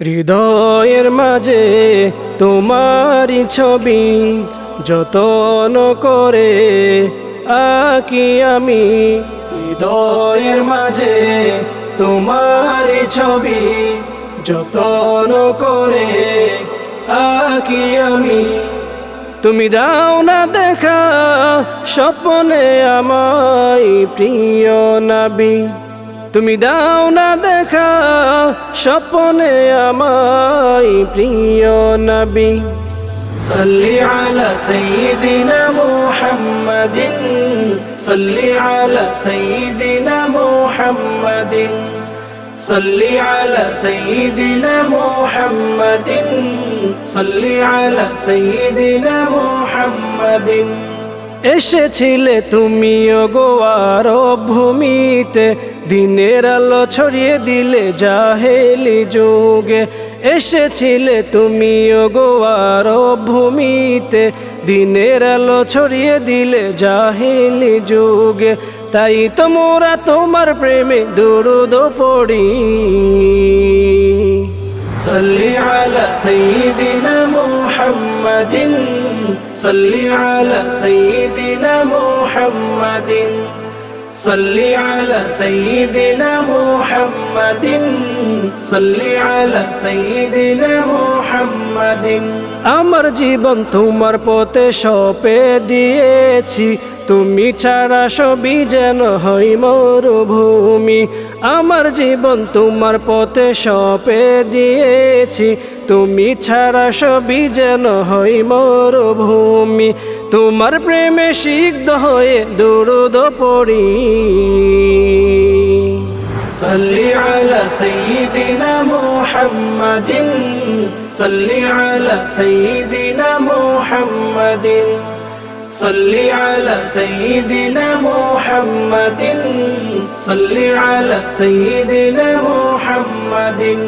হৃদয়ের মাঝে তোমারি ছবি যতন করে আঁকি আমি। হৃদয়ের মাঝে তোমারি ছবি যতন করে আঁকি আমি। তুমি দাও না দেখা স্বপ্নে আমায় প্রিয় নবী, তুমি দাও না দেখা স্বপ্নে আমায় প্রিয় নবী। সাল্লি আলা সাইয়্যিদিনা মুহাম্মাদিন, সাল্লি আলা সাইয়্যিদিনা মুহাম্মাদিন, সাল্লি আলা সাইয়্যিদিনা মুহাম্মাদিন, সাল্লি আলা সাইয়্যিদিনা মুহাম্মাদিন। এসেছিলে তুমি ওগো আরব ভূমিতে, দিনের আলো ছড়িয়ে দিলে জাহেলি যুগে। এসেছিলে তুমি ওগো আরব ভূমিতে, দিনের আলো ছড়িয়ে দিলে জাহেলি যুগে। তাই তো মোরা তোমার প্রেমে দুরূদ পড়ি। সাল্লি আলা সাইয়্যিদিনা মুহাম্মাদিন, সাল্লি আলা সাইয়্যিদিনা মুহাম্মাদিন, সাল্লি আলা সাইয়্যিদিনা মুহাম্মাদিন, সাল্লি আলা সাইয়্যিদিনা মুহাম্মাদিন। আমার জীবন তোমার পথে সঁপে দিয়েছি, তুমি ছাড়া সবই যেন হয় মরুভূমি। আমার জীবন তোমার পথে সঁপে দিয়েছি, তুমি ছাড়া সবই যেন হয় মরুভূমি। তোমার প্রেমে সিক্ত হয়ে দুরূদ পড়ি। সাল্লি আলা সাইয়্যিদিনা মুহাম্মাদিন, সাল্লি আলা সাইয়্যিদিনা মুহাম্মাদিন, সাল্লি আলা সাইয়্যিদিনা মুহাম্মাদিন, সাল্লি আলা সাইয়্যিদিনা মুহাম্মাদিন।